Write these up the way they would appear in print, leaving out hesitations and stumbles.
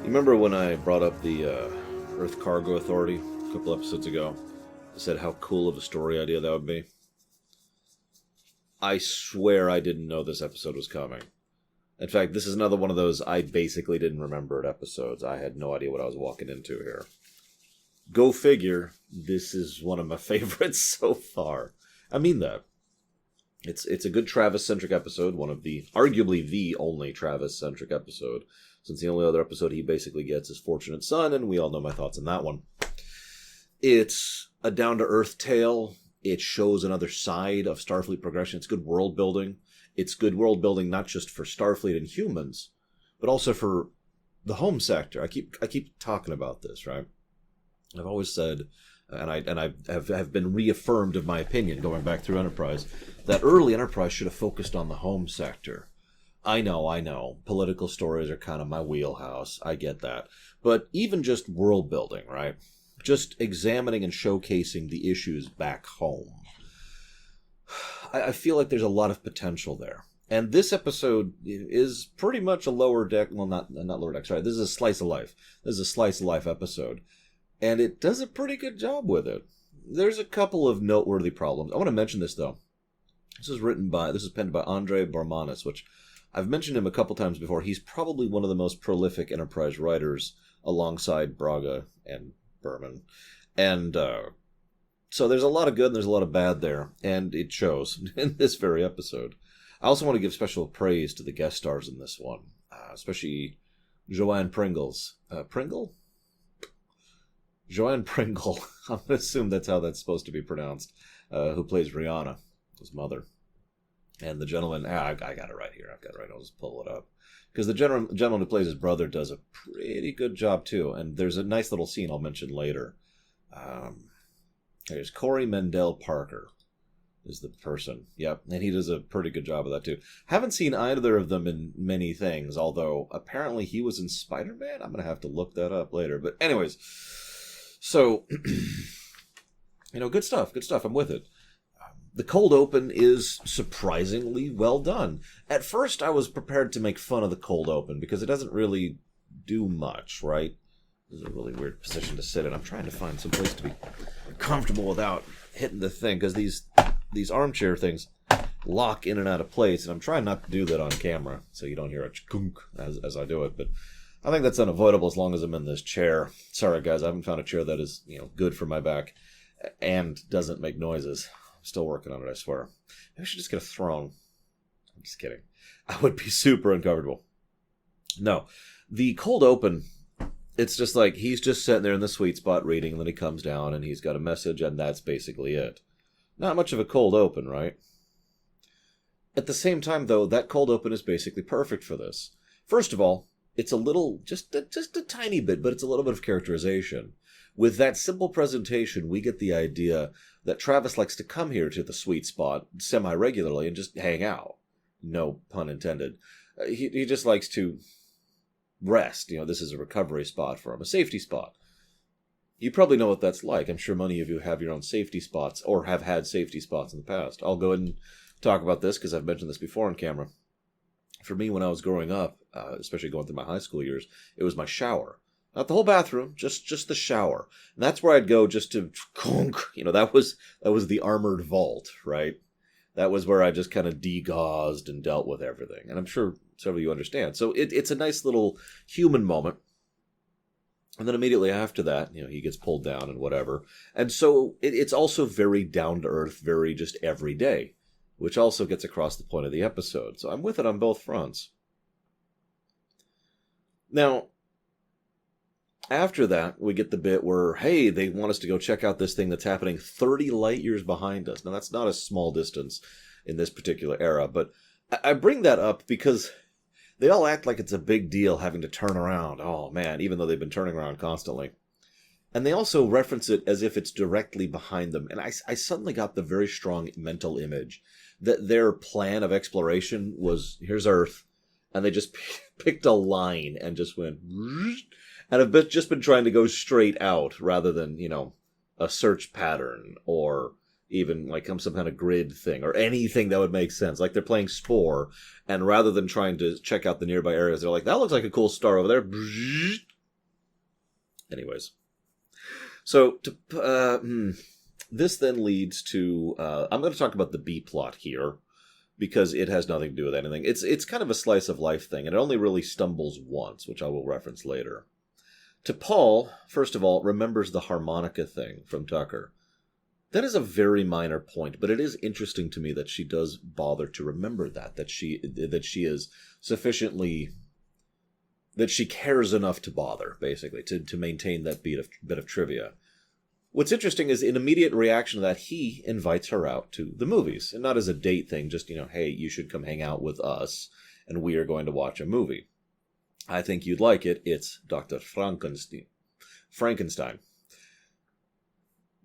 You remember when I brought up the Earth Cargo Authority a couple episodes ago? I said how cool of a story idea that would be. I swear I didn't know this episode was coming. In fact, this is another one of those I basically didn't remember it episodes. I had no idea what I was walking into here. Go figure, this is one of my favorites so far. I mean that. It's a good Travis-centric episode, one of the, arguably the only Travis-centric episode, since the only other episode he basically gets is Fortunate Son, and we all know my thoughts on that one. It's a down-to-earth tale. It shows another side of Starfleet progression. It's good world building. It's good world building not just for Starfleet and humans, but also for the home sector. I keep talking about this, right? I've always said, and I have been reaffirmed of my opinion going back through Enterprise, that early Enterprise should have focused on the home sector. I know. Political stories are kind of my wheelhouse. I get that. But even just world building, right? Just examining and showcasing the issues back home. I feel like there's a lot of potential there. And this episode is pretty much a lower deck, well, not lower deck, sorry. This is a slice of life. This is a slice of life episode. And it does a pretty good job with it. There's a couple of noteworthy problems. I want to mention this, though. This is penned by Andre Barmanis, which I've mentioned him a couple times before. He's probably one of the most prolific Enterprise writers alongside Braga and Berman. And so there's a lot of good and there's a lot of bad there. And it shows in this very episode. I also want to give special praise to the guest stars in this one, especially Joanne Pringles. Pringle? Joanne Pringle, I'm going to assume that's how that's supposed to be pronounced, who plays Rihanna, his mother. And the gentleman, I got it right here. I've got it right. I'll just pull it up. Because the gentleman who plays his brother does a pretty good job, too. And there's a nice little scene I'll mention later. There's Corey Mendel Parker is the person. Yep, and he does a pretty good job of that, too. Haven't seen either of them in many things, although apparently he was in Spider-Man. I'm going to have to look that up later. But anyways, so, good stuff. I'm with it. The cold open is surprisingly well done. At first, I was prepared to make fun of the cold open because it doesn't really do much, right? This is a really weird position to sit in. I'm trying to find some place to be comfortable without hitting the thing because these armchair things lock in and out of place, and I'm trying not to do that on camera so you don't hear a chunk as I do it, but I think that's unavoidable as long as I'm in this chair. Sorry, guys, I haven't found a chair that is, good for my back and doesn't make noises. I'm still working on it, I swear. Maybe I should just get a throne. I'm just kidding. I would be super uncomfortable. No, the cold open, it's just like he's just sitting there in the sweet spot reading, and then he comes down and he's got a message, and that's basically it. Not much of a cold open, right? At the same time, though, that cold open is basically perfect for this. First of all, it's a little, just a tiny bit, but it's a little bit of characterization. With that simple presentation, we get the idea that Travis likes to come here to the sweet spot semi-regularly and just hang out. No pun intended. He just likes to rest. This is a recovery spot for him, a safety spot. You probably know what that's like. I'm sure many of you have your own safety spots or have had safety spots in the past. I'll go ahead and talk about this because I've mentioned this before on camera. For me, when I was growing up, especially going through my high school years, it was my shower. Not the whole bathroom, just the shower. And that's where I'd go just to conk. That was the armored vault, right? That was where I just kind of degauzed and dealt with everything. And I'm sure several of you understand. So it's a nice little human moment. And then immediately after that, he gets pulled down and whatever. And so it's also very down-to-earth, very just everyday, which also gets across the point of the episode. So I'm with it on both fronts. Now, after that, we get the bit where, hey, they want us to go check out this thing that's happening 30 light years behind us. Now, that's not a small distance in this particular era, but I bring that up because they all act like it's a big deal having to turn around. Oh, man, even though they've been turning around constantly. And they also reference it as if it's directly behind them. And I suddenly got the very strong mental image that their plan of exploration was, here's Earth, and they just picked a line and just went, and have just been trying to go straight out rather than, a search pattern or even like some kind of grid thing or anything that would make sense. Like they're playing Spore, and rather than trying to check out the nearby areas, they're like, that looks like a cool star over there. Anyways. So, this then leads to... I'm going to talk about the B-plot here, because it has nothing to do with anything. It's kind of a slice of life thing, and it only really stumbles once, which I will reference later. T'Pol, first of all, remembers the harmonica thing from Tucker. That is a very minor point, but it is interesting to me that she does bother to remember that she is sufficiently... that she cares enough to bother, basically, to maintain that bit of trivia. What's interesting is, in immediate reaction to that, he invites her out to the movies. And not as a date thing, just, hey, you should come hang out with us, and we are going to watch a movie. I think you'd like it. It's Dr. Frankenstein.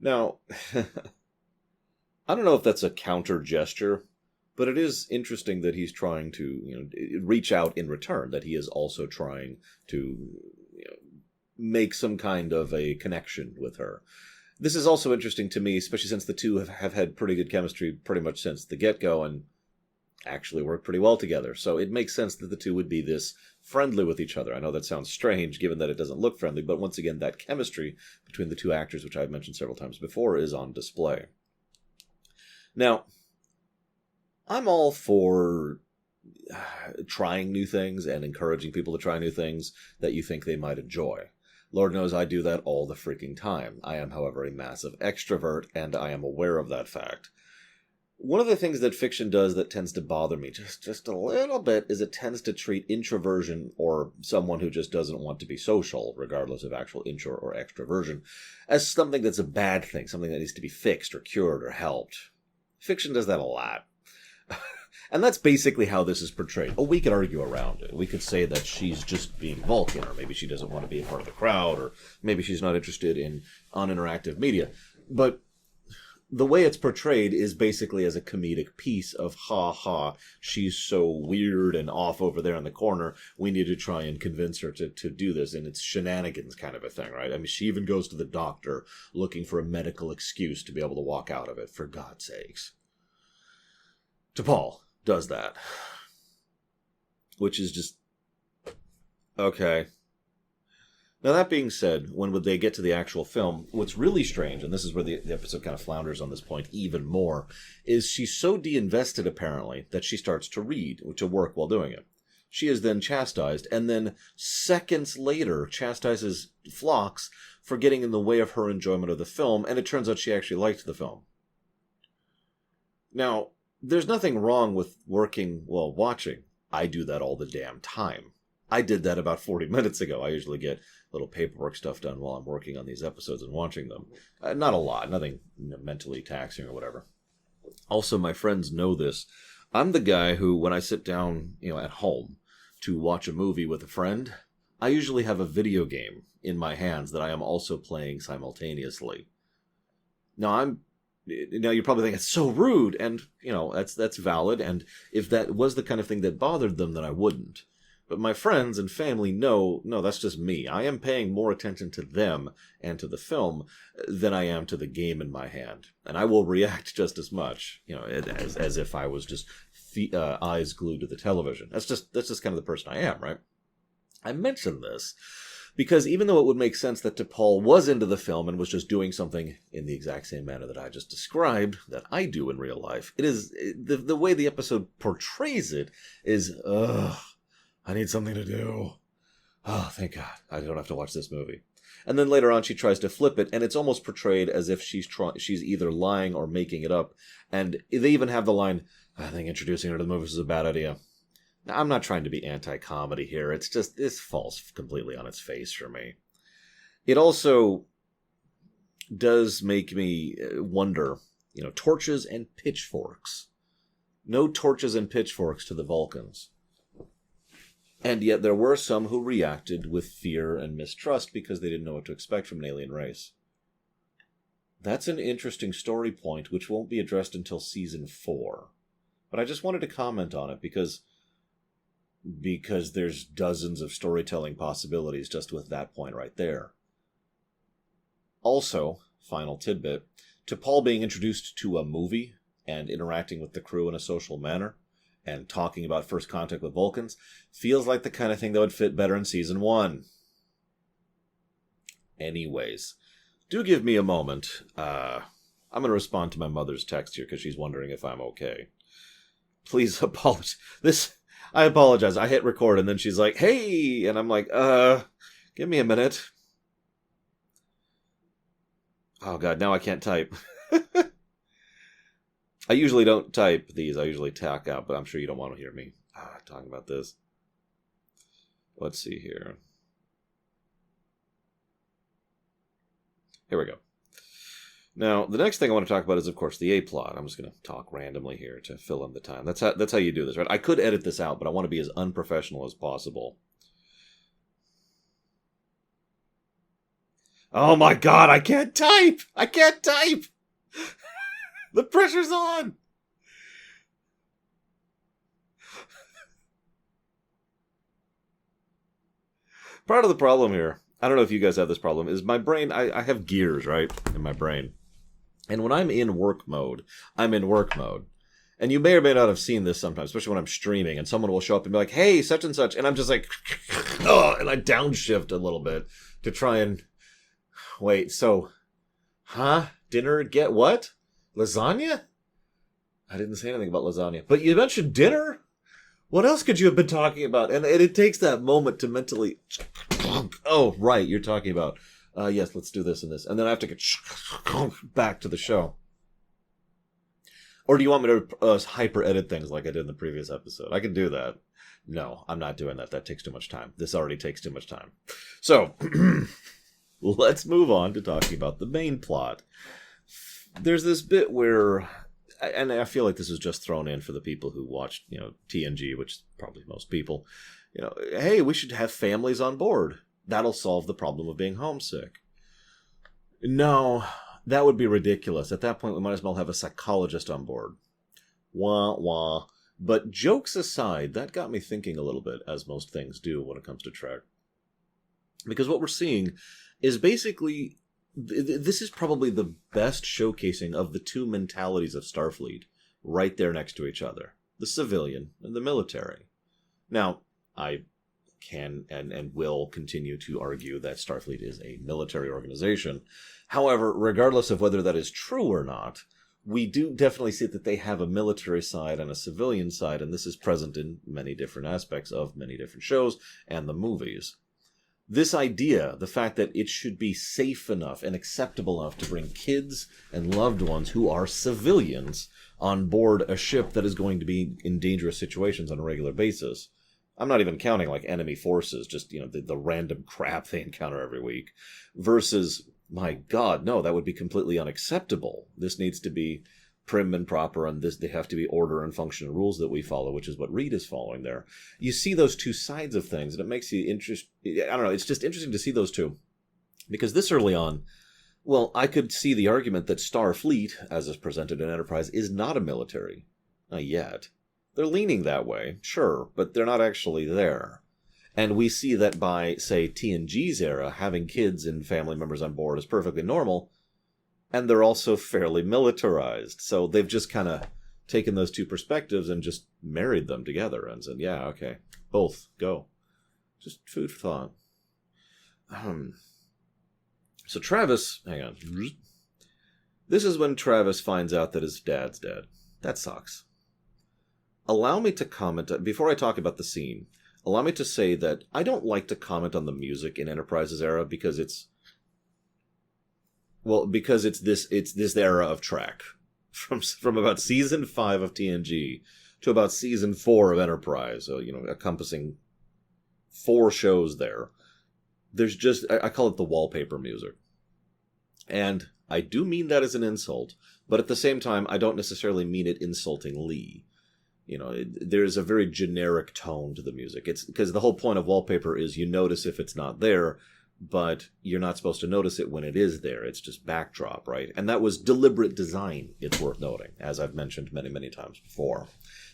Now, I don't know if that's a counter gesture, but it is interesting that he's trying to, reach out in return, that he is also trying to, make some kind of a connection with her. This is also interesting to me, especially since the two have had pretty good chemistry pretty much since the get-go and actually work pretty well together. So it makes sense that the two would be this friendly with each other. I know that sounds strange, given that it doesn't look friendly, but once again, that chemistry between the two actors, which I've mentioned several times before, is on display. Now, I'm all for trying new things and encouraging people to try new things that you think they might enjoy. Lord knows I do that all the freaking time. I am, however, a massive extrovert, and I am aware of that fact. One of the things that fiction does that tends to bother me just a little bit is it tends to treat introversion, or someone who just doesn't want to be social, regardless of actual intro or extroversion, as something that's a bad thing, something that needs to be fixed or cured or helped. Fiction does that a lot. And that's basically how this is portrayed. Oh, we could argue around it. We could say that she's just being Vulcan, or maybe she doesn't want to be a part of the crowd, or maybe she's not interested in uninteractive media. But the way it's portrayed is basically as a comedic piece of, ha, she's so weird and off over there in the corner, we need to try and convince her to do this, and it's shenanigans kind of a thing, right? I mean, she even goes to the doctor looking for a medical excuse to be able to walk out of it, for God's sakes. T'Pol does that. Which is just... okay. Now, that being said, when would they get to the actual film, what's really strange, and this is where the episode kind of flounders on this point even more, is she's so de-invested, apparently, that she starts to read, to work while doing it. She is then chastised, and then seconds later chastises Phlox for getting in the way of her enjoyment of the film, and it turns out she actually liked the film. Now, there's nothing wrong with working while watching. I do that all the damn time. I did that about 40 minutes ago. I usually get little paperwork stuff done while I'm working on these episodes and watching them. Not a lot, nothing mentally taxing or whatever. Also, my friends know this. I'm the guy who, when I sit down, at home to watch a movie with a friend, I usually have a video game in my hands that I am also playing simultaneously. Now, you're probably thinking, it's so rude, and, that's valid, and if that was the kind of thing that bothered them, then I wouldn't. But my friends and family know, no, that's just me. I am paying more attention to them and to the film than I am to the game in my hand. And I will react just as much, as if I was just eyes glued to the television. That's just kind of the person I am, right? I mention this because even though it would make sense that T'Pol was into the film and was just doing something in the exact same manner that I just described, that I do in real life, it is the way the episode portrays it is, I need something to do. Oh, thank God, I don't have to watch this movie. And then later on, she tries to flip it, and it's almost portrayed as if she's either lying or making it up. And they even have the line, I think introducing her to the movies is a bad idea. Now, I'm not trying to be anti-comedy here. It's just, this falls completely on its face for me. It also does make me wonder, torches and pitchforks. No torches and pitchforks to the Vulcans. And yet there were some who reacted with fear and mistrust because they didn't know what to expect from an alien race. That's an interesting story point which won't be addressed until season 4. But I just wanted to comment on it because there's dozens of storytelling possibilities just with that point right there. Also, final tidbit, T'Pol being introduced to a movie and interacting with the crew in a social manner and talking about first contact with Vulcans feels like the kind of thing that would fit better in season 1. Anyways, do give me a moment. I'm going to respond to my mother's text here because she's wondering if I'm okay. Please apologize. I apologize. I hit record and then she's like, hey! And I'm like, give me a minute. Oh god, now I can't type. I usually don't type these. I usually tack out, but I'm sure you don't want to hear me talking about this. Let's see here. Here we go. Now, the next thing I want to talk about is, of course, the A-plot. I'm just going to talk randomly here to fill in the time. That's how you do this, right? I could edit this out, but I want to be as unprofessional as possible. Oh my god, I can't type! I can't type! The pressure's on! Part of the problem here, I don't know if you guys have this problem, is my brain, I have gears, right, in my brain. And when I'm in work mode, I'm in work mode. And you may or may not have seen this sometimes, especially when I'm streaming, and someone will show up and be like, hey, such and such, and I'm just like, oh, and I downshift a little bit to try and... Wait, so, dinner, get what? Lasagna? I didn't say anything about lasagna. But you mentioned dinner? What else could you have been talking about? And it takes that moment to mentally, oh, right, you're talking about, yes, let's do this and this. And then I have to get back to the show. Or do you want me to hyper-edit things like I did in the previous episode? I can do that. No, I'm not doing that. That takes too much time. This already takes too much time. So... Let's move on to talking about the main plot. There's this bit where, and I feel like this was just thrown in for the people who watched, TNG, which is probably most people. Hey, we should have families on board. That'll solve the problem of being homesick. No, that would be ridiculous. At that point, we might as well have a psychologist on board. Wah, wah. But jokes aside, that got me thinking a little bit, as most things do when it comes to Trek. Because what we're seeing is basically, this is probably the best showcasing of the two mentalities of Starfleet right there next to each other. The civilian and the military. Now, I can and will continue to argue that Starfleet is a military organization. However, regardless of whether that is true or not, we do definitely see that they have a military side and a civilian side, and this is present in many different aspects of many different shows and the movies. This idea, the fact that it should be safe enough and acceptable enough to bring kids and loved ones who are civilians on board a ship that is going to be in dangerous situations on a regular basis. I'm not even counting like enemy forces, just, the random crap they encounter every week. Versus, my god, no, that would be completely unacceptable. This needs to be prim and proper, and they have to be order and function and rules that we follow, which is what Reed is following there. You see those two sides of things, and it makes you I don't know, it's just interesting to see those two. Because this early on, well, I could see the argument that Starfleet, as is presented in Enterprise, is not a military. Not yet. They're leaning that way, sure, but they're not actually there. And we see that by, say, TNG's era, having kids and family members on board is perfectly normal, and they're also fairly militarized. So they've just kind of taken those two perspectives and just married them together and said, yeah, okay, both, go. Just food for thought. So Travis, hang on. This is when Travis finds out that his dad's dead. That sucks. Allow me to comment, before I talk about the scene, allow me to say that I don't like to comment on the music in Enterprise's era because it's this era of Trek. From about season 5 of TNG to about season 4 of Enterprise, so, encompassing 4 shows there. There's just, I call it the wallpaper music. And I do mean that as an insult, but at the same time, I don't necessarily mean it insultingly. There's a very generic tone to the music. It's because the whole point of wallpaper is you notice if it's not there, but you're not supposed to notice it when it is there. It's just backdrop, right? And that was deliberate design, it's worth noting, as I've mentioned many, many times before.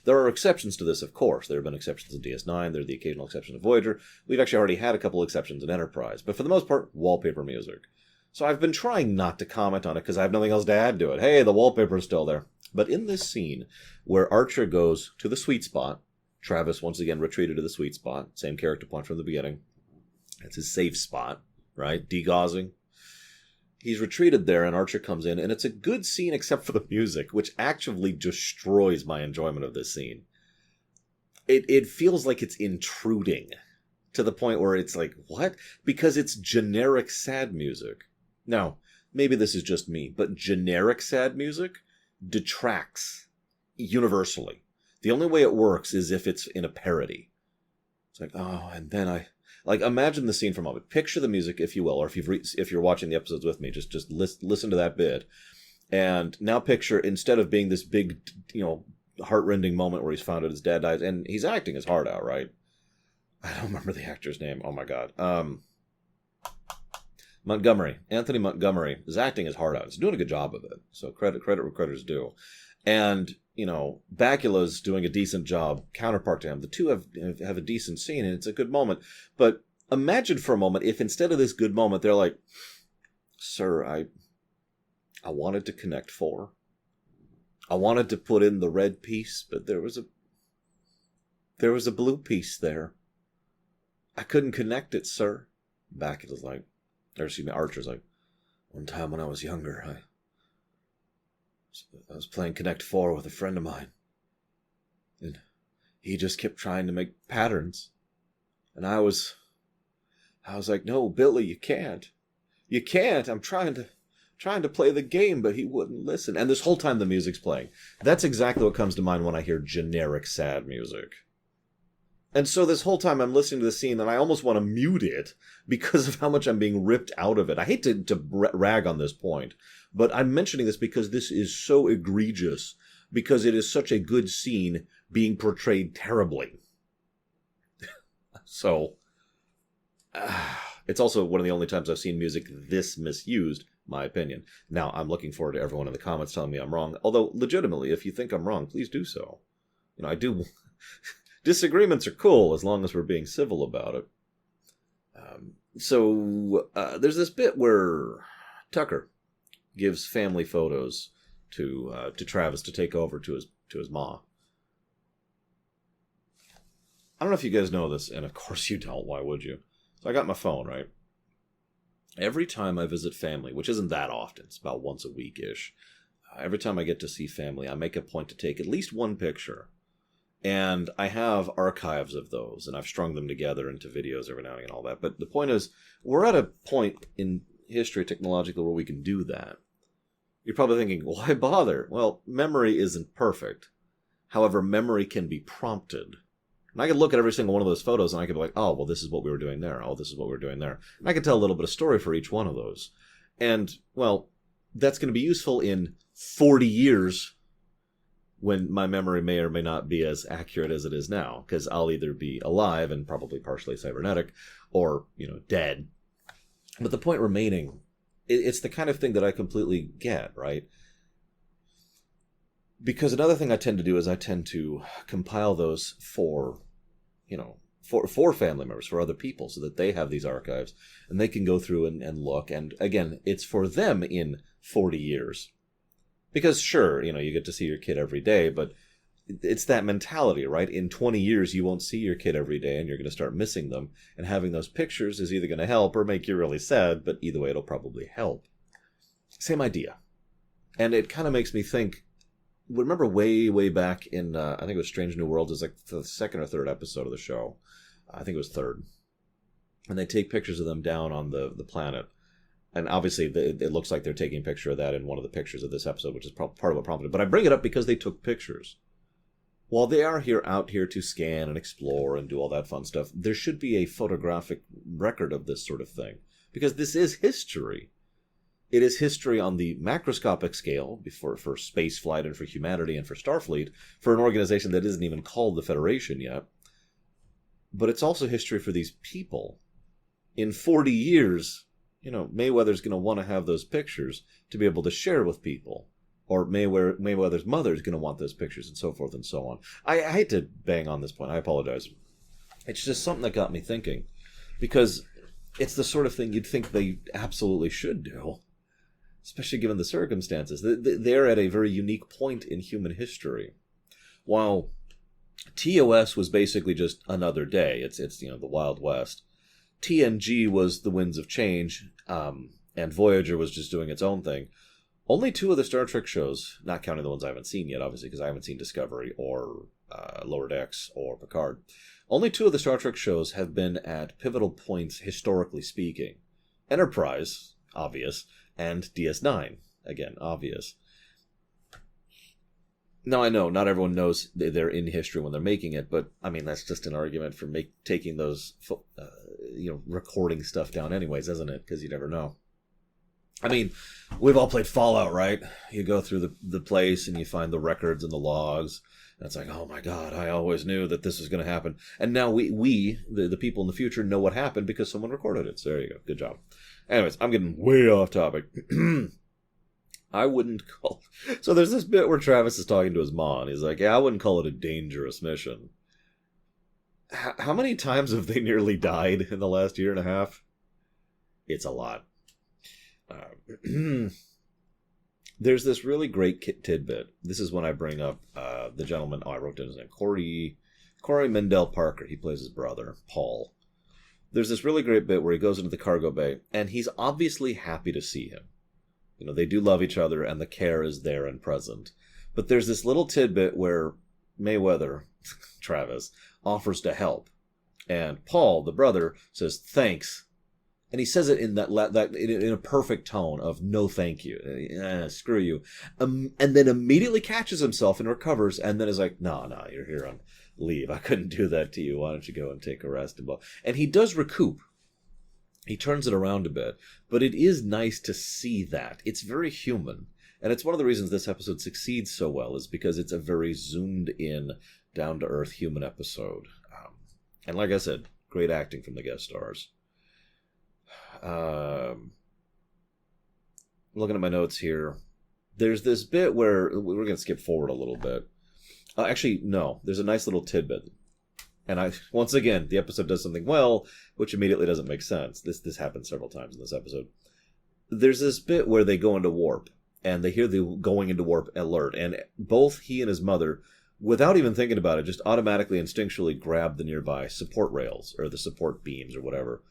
There are exceptions to this, of course. There have been exceptions in DS9. There are the occasional exceptions of Voyager. We've actually already had a couple exceptions in Enterprise. But for the most part, wallpaper music. So I've been trying not to comment on it because I have nothing else to add to it. Hey, the wallpaper is still there. But in this scene, where Archer goes to the sweet spot, Travis once again retreated to the sweet spot. Same character point from the beginning. That's his safe spot, right? Degaussing, he's retreated there, and Archer comes in, and it's a good scene except for the music, which actually destroys my enjoyment of this scene. It feels like it's intruding to the point where it's like, what? Because it's generic sad music. Now, maybe this is just me, but generic sad music detracts universally. The only way it works is if it's in a parody. It's like, oh, and then like, imagine the scene for a moment. Picture the music, if you will, or if you're watching the episodes with me, just listen to that bit. And now picture, instead of being this big, heartrending moment where he's found out his dad dies, and he's acting his heart out, right? I don't remember the actor's name. Oh my God. Montgomery. Anthony Montgomery is acting his heart out. He's doing a good job of it. So credit where credit's due. And, Bakula's doing a decent job, counterpart to him. The two have a decent scene, and it's a good moment. But imagine for a moment if instead of this good moment, they're like, sir, I wanted to connect 4. I wanted to put in the red piece, but there was a blue piece there. I couldn't connect it, sir. Bakula's like, Archer's like, one time when I was younger, I was playing Connect 4 with a friend of mine. And he just kept trying to make patterns. And I was like, no, Billy, you can't. You can't. I'm trying to play the game, but he wouldn't listen. And this whole time the music's playing. That's exactly what comes to mind when I hear generic sad music. And so this whole time I'm listening to the scene and I almost want to mute it because of how much I'm being ripped out of it. I hate to rag on this point, but I'm mentioning this because this is so egregious, because it is such a good scene being portrayed terribly. So, it's also one of the only times I've seen music this misused, my opinion. Now, I'm looking forward to everyone in the comments telling me I'm wrong, although legitimately, if you think I'm wrong, please do so. I do... Disagreements are cool as long as we're being civil about it. So there's this bit where Tucker gives family photos to Travis to take over to his ma. I don't know if you guys know this, and of course you don't. Why would you? So I got my phone, right? Every time I visit family, which isn't that often, it's about once a week-ish. Every time I get to see family, I make a point to take at least one picture. And I have archives of those, and I've strung them together into videos every now and again and all that. But the point is, we're at a point in history technologically where we can do that. You're probably thinking, why bother? Well, memory isn't perfect. However, memory can be prompted. And I can look at every single one of those photos, and I can be like, oh, well, this is what we were doing there. Oh, this is what we were doing there. And I can tell a little bit of story for each one of those. And, well, that's going to be useful in 40 years when my memory may or may not be as accurate as it is now, because I'll either be alive and probably partially cybernetic, or, dead. But the point remaining, it's the kind of thing that I completely get, right? Because another thing I tend to do is I tend to compile those for family members, for other people, so that they have these archives, and they can go through and look, and again, it's for them in 40 years. Because sure, you get to see your kid every day, but it's that mentality, right? In 20 years, you won't see your kid every day, and you're going to start missing them. And having those pictures is either going to help or make you really sad, but either way, it'll probably help. Same idea. And it kind of makes me think, remember way, way back in, I think it was Strange New Worlds, it's like the second or third episode of the show. I think it was third. And they take pictures of them down on the planet. And obviously, it looks like they're taking a picture of that in one of the pictures of this episode, which is part of what prompted it. But I bring it up because they took pictures. While they are out here to scan and explore and do all that fun stuff, there should be a photographic record of this sort of thing. Because this is history. It is history on the macroscopic scale for space flight and for humanity and for Starfleet, for an organization that isn't even called the Federation yet. But it's also history for these people. In 40 years... Mayweather's going to want to have those pictures to be able to share with people. Or Mayweather's mother's going to want those pictures, and so forth and so on. I hate to bang on this point. I apologize. It's just something that got me thinking. Because it's the sort of thing you'd think they absolutely should do. Especially given the circumstances. They're at a very unique point in human history. While TOS was basically just another day. It's the Wild West. TNG was the Winds of Change, and and Voyager was just doing its own thing. Only 2 of the Star Trek shows, not counting the ones I haven't seen yet, obviously, because I haven't seen Discovery or Lower Decks or Picard. Only 2 of the Star Trek shows have been at pivotal points, historically speaking. Enterprise, obvious, and DS9, again, obvious. Now, I know not everyone knows they're in history when they're making it, but, I mean, that's just an argument for taking those, recording stuff down anyways, isn't it? Because you never know. I mean, we've all played Fallout, right? You go through the place and you find the records and the logs. And it's like, oh my God, I always knew that this was going to happen. And now we the people in the future, know what happened because someone recorded it. So there you go. Good job. Anyways, I'm getting way off topic. I wouldn't call... So there's this bit where Travis is talking to his mom. He's like, yeah, I wouldn't call it a dangerous mission. How many times have they nearly died in the last year and a half? It's a lot. There's this really great tidbit. This is when I bring up the gentleman. I wrote down his name. Corey Mendell Parker. He plays his brother, Paul. There's this really great bit where he goes into the cargo bay, and he's obviously happy to see him. They do love each other, and the care is there and present. But there's this little tidbit where Mayweather, Travis, offers to help. And Paul, the brother, says, thanks. And he says it in that in a perfect tone of no thank you. Screw you. And then immediately catches himself and recovers and then is like, no, you're here on leave. I couldn't do that to you. Why don't you go and take a rest? And he does recoup. He turns it around a bit. But it is nice to see that. It's very human. And it's one of the reasons this episode succeeds so well is because it's a very zoomed in, down-to-earth human episode. And like I said, great acting from the guest stars. Looking at my notes here, there's this bit where we're going to skip forward a little bit. Actually, no, there's a nice little tidbit. And once again, the episode does something well, which immediately doesn't make sense. This happens several times in this episode. There's this bit where they go into warp, and they hear the going into warp alert, and both he and his mother, without even thinking about it, just automatically, instinctually grab the nearby support rails, or the support beams, or whatever,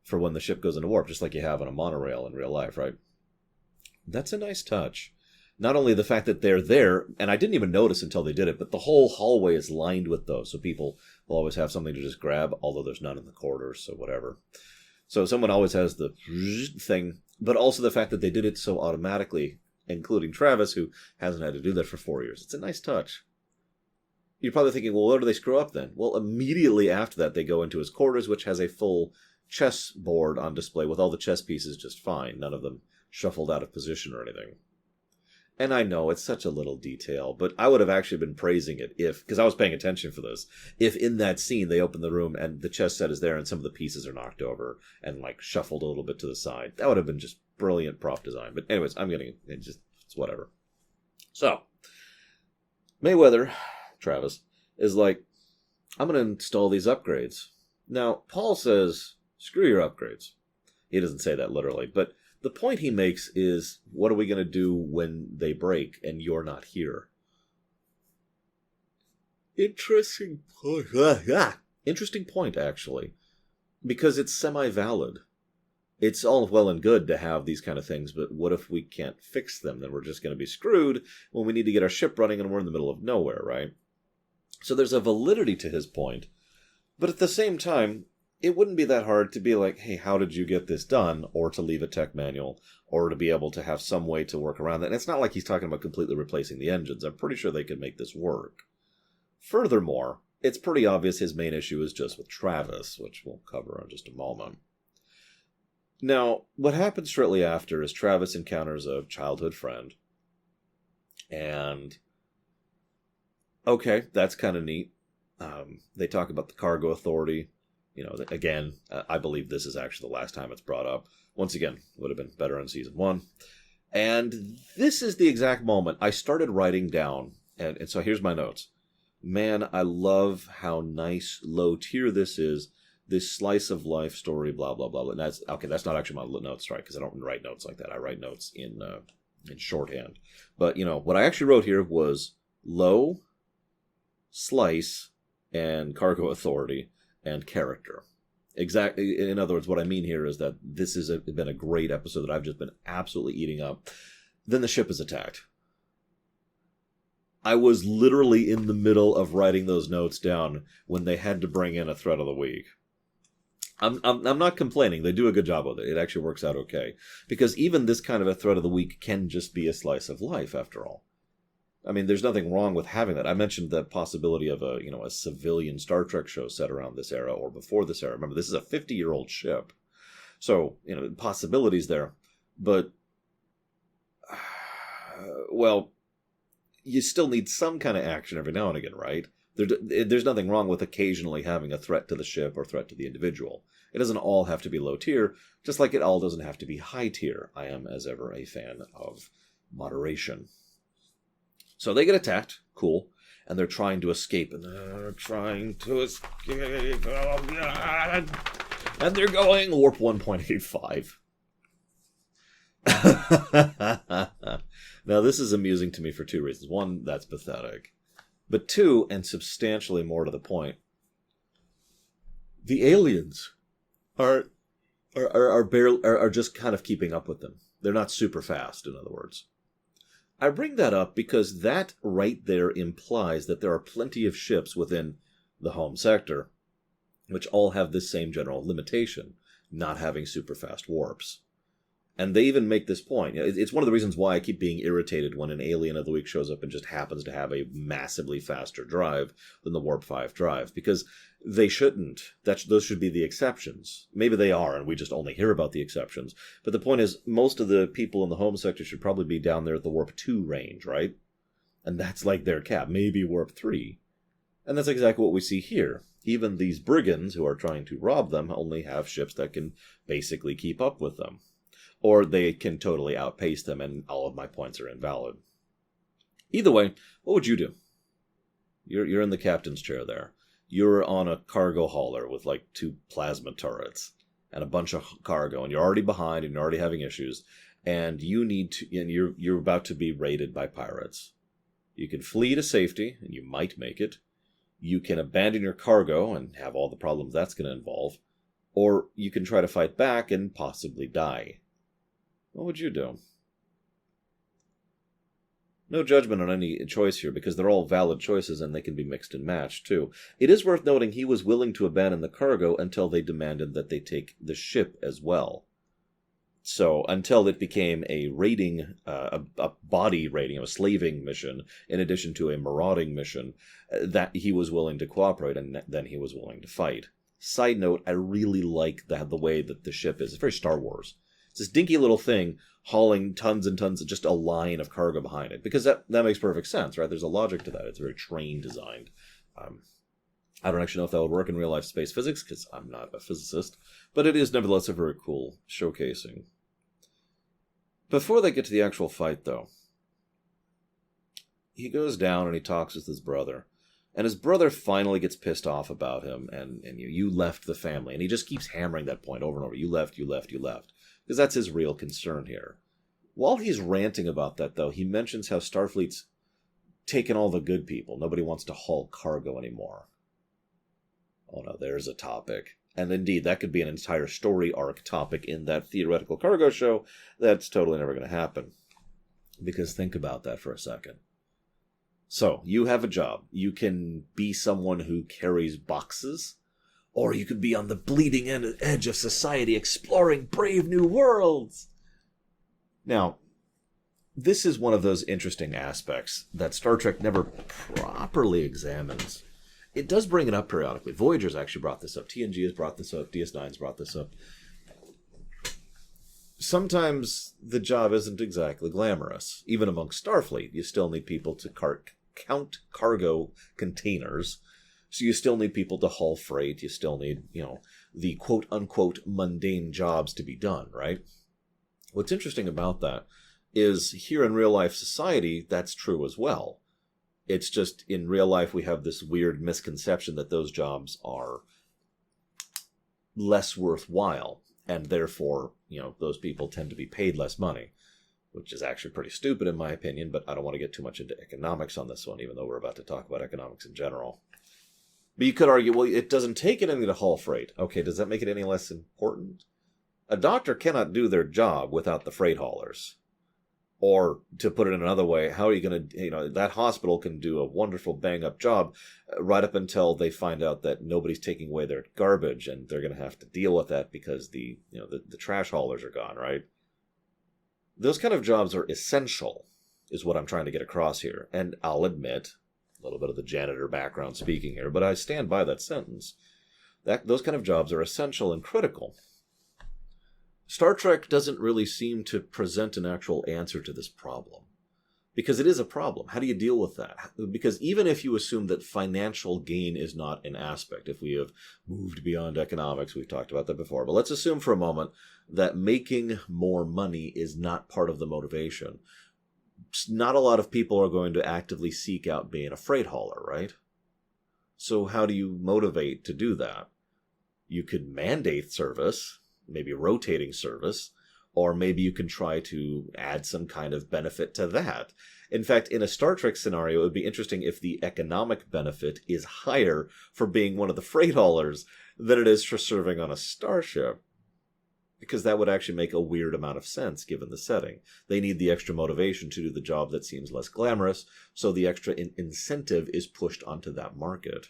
for when the ship goes into warp, just like you have on a monorail in real life, right? That's a nice touch. Not only the fact that they're there, and I didn't even notice until they did it, but the whole hallway is lined with those, so people will always have something to just grab, although there's none in the corridors, so whatever. So someone always has the thing, but also the fact that they did it so automatically, including Travis, who hasn't had to do that for 4 years. It's a nice touch. You're probably thinking, well, what do they screw up then? Well, immediately after that, they go into his quarters, which has a full chess board on display with all the chess pieces just fine, none of them shuffled out of position or anything. And I know it's such a little detail, but I would have actually been praising it because I was paying attention for this, if in that scene they open the room and the chess set is there and some of the pieces are knocked over and shuffled a little bit to the side. That would have been just brilliant prop design. But anyways, it's whatever. So, Mayweather, Travis, is like, I'm going to install these upgrades. Now, Paul says, screw your upgrades. He doesn't say that literally, but the point he makes is, what are we going to do when they break and you're not here? Interesting point, actually. Because it's semi-valid. It's all well and good to have these kind of things, but what if we can't fix them? Then we're just going to be screwed when we need to get our ship running and we're in the middle of nowhere, right? So there's a validity to his point. But at the same time, it wouldn't be that hard to be like, hey, how did you get this done? Or to leave a tech manual, or to be able to have some way to work around that. And it's not like he's talking about completely replacing the engines. I'm pretty sure they could make this work. Furthermore, it's pretty obvious his main issue is just with Travis, which we'll cover in just a moment. Now, what happens shortly after is Travis encounters a childhood friend. And, okay, that's kind of neat. They talk about the cargo authority. Again, I believe this is actually the last time it's brought up. Once again, would have been better in season 1. And this is the exact moment I started writing down. And so here's my notes. Man, I love how nice, low tier this is. This slice of life story, blah, blah, blah. And that's not actually my notes, right? Because I don't write notes like that. I write notes in shorthand. But, what I actually wrote here was low, slice, and cargo authority, and character. Exactly. In other words, what I mean here is that this has been a great episode that I've just been absolutely eating up. Then the ship is attacked. I was literally in the middle of writing those notes down when they had to bring in a threat of the week. I'm not complaining. They do a good job with it. It actually works out okay. Because even this kind of a threat of the week can just be a slice of life, after all. I mean, there's nothing wrong with having that. I mentioned the possibility of a civilian Star Trek show set around this era or before this era. Remember, this is a 50-year-old ship. So, possibilities there. But, well, you still need some kind of action every now and again, right? There's nothing wrong with occasionally having a threat to the ship or threat to the individual. It doesn't all have to be low tier, just like it all doesn't have to be high tier. I am, as ever, a fan of moderation. So they get attacked, cool, and they're trying to escape, and they're trying to escape, oh God! And they're going warp 1.85. Now, this is amusing to me for two reasons. One, that's pathetic. But two, and substantially more to the point, the aliens are just kind of keeping up with them. They're not super fast, in other words. I bring that up because that right there implies that there are plenty of ships within the home sector which all have this same general limitation, not having super fast warps. And they even make this point. It's one of the reasons why I keep being irritated when an alien of the week shows up and just happens to have a massively faster drive than the Warp 5 drive. Because they shouldn't. Those should be the exceptions. Maybe they are, and we just only hear about the exceptions. But the point is, most of the people in the home sector should probably be down there at the Warp 2 range, right? And that's like their cap. Maybe Warp 3. And that's exactly what we see here. Even these brigands who are trying to rob them only have ships that can basically keep up with them. Or they can totally outpace them, and all of my points are invalid. Either way, what would you do? You're in the captain's chair there. You're on a cargo hauler with like 2 plasma turrets and a bunch of cargo, and you're already behind, and you're already having issues, and you're about to be raided by pirates. You can flee to safety, and you might make it. You can abandon your cargo and have all the problems that's going to involve, or you can try to fight back and possibly die. What would you do? No judgment on any choice here, because they're all valid choices and they can be mixed and matched, too. It is worth noting he was willing to abandon the cargo until they demanded that they take the ship as well. So, until it became a raiding, a body raiding, a slaving mission, in addition to a marauding mission, that he was willing to cooperate, and then he was willing to fight. Side note, I really like the way that the ship is. It's very Star Wars. It's this dinky little thing hauling tons and tons of just a line of cargo behind it. Because that makes perfect sense, right? There's a logic to that. It's very train designed. I don't actually know if that would work in real life space physics, because I'm not a physicist. But it is nevertheless a very cool showcasing. Before they get to the actual fight, though, he goes down and he talks with his brother. And his brother finally gets pissed off about him, and you left the family. And he just keeps hammering that point over and over. You left, you left, you left. Because that's his real concern here. While he's ranting about that, though, he mentions how Starfleet's taken all the good people. Nobody wants to haul cargo anymore. Oh no, there's a topic. And indeed, that could be an entire story arc topic in that theoretical cargo show. That's totally never going to happen. Because think about that for a second. So, you have a job. You can be someone who carries boxes. Or you could be on the bleeding edge of society exploring brave new worlds. Now, this is one of those interesting aspects that Star Trek never properly examines. It does bring it up periodically. Voyager's actually brought this up. TNG has brought this up. DS9's brought this up. Sometimes the job isn't exactly glamorous. Even amongst Starfleet, you still need people to count cargo containers. So you still need people to haul freight. You still need, the quote-unquote mundane jobs to be done, right? What's interesting about that is here in real-life society, that's true as well. It's just in real life we have this weird misconception that those jobs are less worthwhile, and therefore, those people tend to be paid less money, which is actually pretty stupid in my opinion, but I don't want to get too much into economics on this one, even though we're about to talk about economics in general. But you could argue, well, it doesn't take anything to haul freight. Okay, does that make it any less important? A doctor cannot do their job without the freight haulers. Or, to put it in another way, how are you going to, that hospital can do a wonderful bang-up job right up until they find out that nobody's taking away their garbage, and they're going to have to deal with that because the trash haulers are gone, right? Those kind of jobs are essential, is what I'm trying to get across here. And I'll admit, a little bit of the janitor background speaking here, but I stand by that sentence. Those kind of jobs are essential and critical. Star Trek doesn't really seem to present an actual answer to this problem. Because it is a problem. How do you deal with that? Because even if you assume that financial gain is not an aspect, if we have moved beyond economics, we've talked about that before, but let's assume for a moment that making more money is not part of the motivation. Not a lot of people are going to actively seek out being a freight hauler, right? So how do you motivate to do that? You could mandate service, maybe rotating service, or maybe you can try to add some kind of benefit to that. In fact, in a Star Trek scenario, it would be interesting if the economic benefit is higher for being one of the freight haulers than it is for serving on a starship. Because that would actually make a weird amount of sense given the setting. They need the extra motivation to do the job that seems less glamorous, so the extra incentive is pushed onto that market.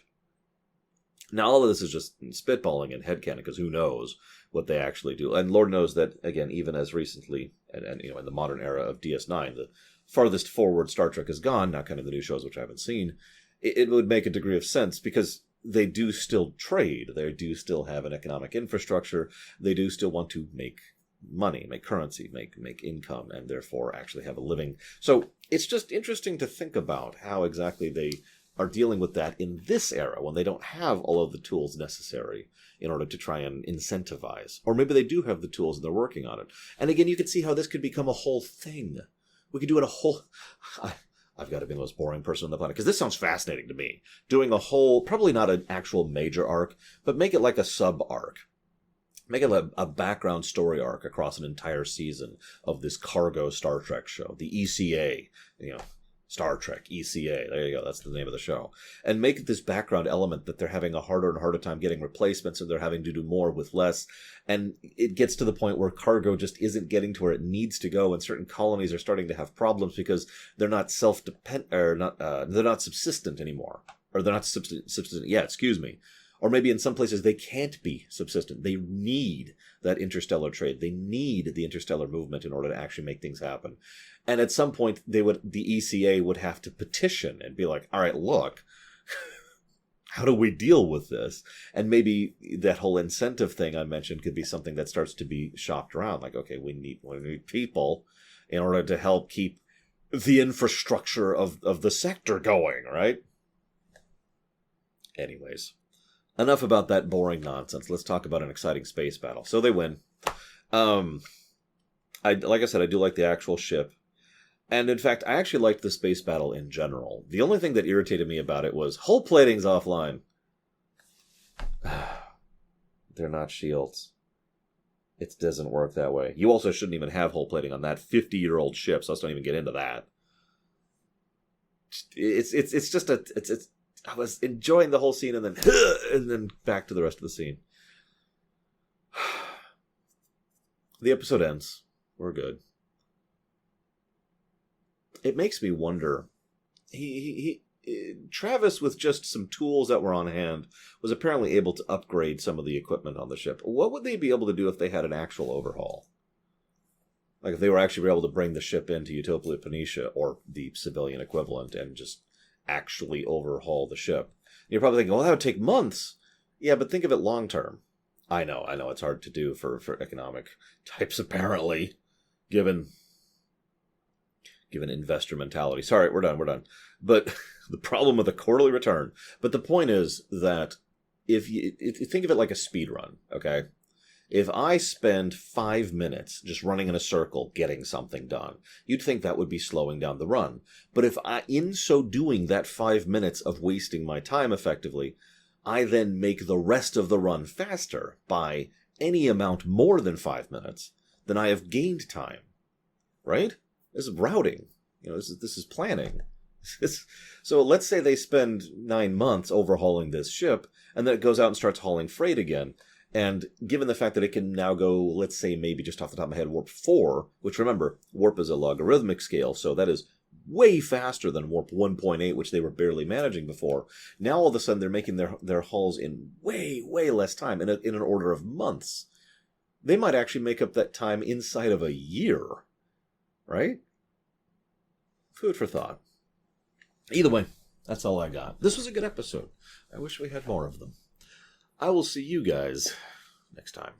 Now, all of this is just spitballing and headcanon, because who knows what they actually do. And Lord knows that, again, even as recently, and in the modern era of DS9, the farthest forward Star Trek has gone, not kind of the new shows which I haven't seen, it would make a degree of sense, because they do still trade. They do still have an economic infrastructure. They do still want to make money, make currency, make income, and therefore actually have a living. So it's just interesting to think about how exactly they are dealing with that in this era when they don't have all of the tools necessary in order to try and incentivize. Or maybe they do have the tools and they're working on it. And again, you can see how this could become a whole thing. We could do it a whole... I've got to be the most boring person on the planet, because this sounds fascinating to me. Doing a whole, probably not an actual major arc, but make it like a sub-arc. Make it a background story arc across an entire season of this cargo Star Trek show. The ECA, Star Trek, ECA, there you go, that's the name of the show. And make this background element that they're having a harder and harder time getting replacements, and they're having to do more with less. And it gets to the point where cargo just isn't getting to where it needs to go, and certain colonies are starting to have problems because they're not they're not subsistent anymore. Or they're not subsistent yet, excuse me. Or maybe in some places they can't be subsistent. They need that interstellar trade. They need the interstellar movement in order to actually make things happen. And at some point, the ECA would have to petition and be like, all right, look, how do we deal with this? And maybe that whole incentive thing I mentioned could be something that starts to be shopped around. Like, okay, we need people in order to help keep the infrastructure of the sector going, right? Anyways, enough about that boring nonsense. Let's talk about an exciting space battle. So they win. Like I said, I do like the actual ship. And in fact, I actually liked the space battle in general. The only thing that irritated me about it was hull plating's offline. They're not shields. It doesn't work that way. You also shouldn't even have hull plating on that 50-year-old ship, so let's don't even get into that. It's just I was enjoying the whole scene, and then back to the rest of the scene. The episode ends. We're good. It makes me wonder. Travis, with just some tools that were on hand, was apparently able to upgrade some of the equipment on the ship. What would they be able to do if they had an actual overhaul? Like if they were actually able to bring the ship into Utopia Planitia, or the civilian equivalent, and just actually overhaul the ship. You're probably thinking, well, that would take months. Yeah, but think of it long term. I know, it's hard to do for economic types, apparently, given investor mentality. Sorry, we're done. But the problem with a quarterly return. But the point is that if you think of it like a speed run, okay? If I spend 5 minutes just running in a circle getting something done, you'd think that would be slowing down the run. But if in so doing that 5 minutes of wasting my time effectively, I then make the rest of the run faster by any amount more than 5 minutes, then I have gained time. Right? This is routing. This is planning. So let's say they spend 9 months overhauling this ship, and then it goes out and starts hauling freight again. And given the fact that it can now go, let's say maybe just off the top of my head, warp 4, which remember, warp is a logarithmic scale, so that is way faster than warp 1.8, which they were barely managing before. Now all of a sudden they're making their hauls in way, way less time, in an order of months. They might actually make up that time inside of a year, right? Food for thought. Either way, that's all I got. This was a good episode. I wish we had more of them. I will see you guys next time.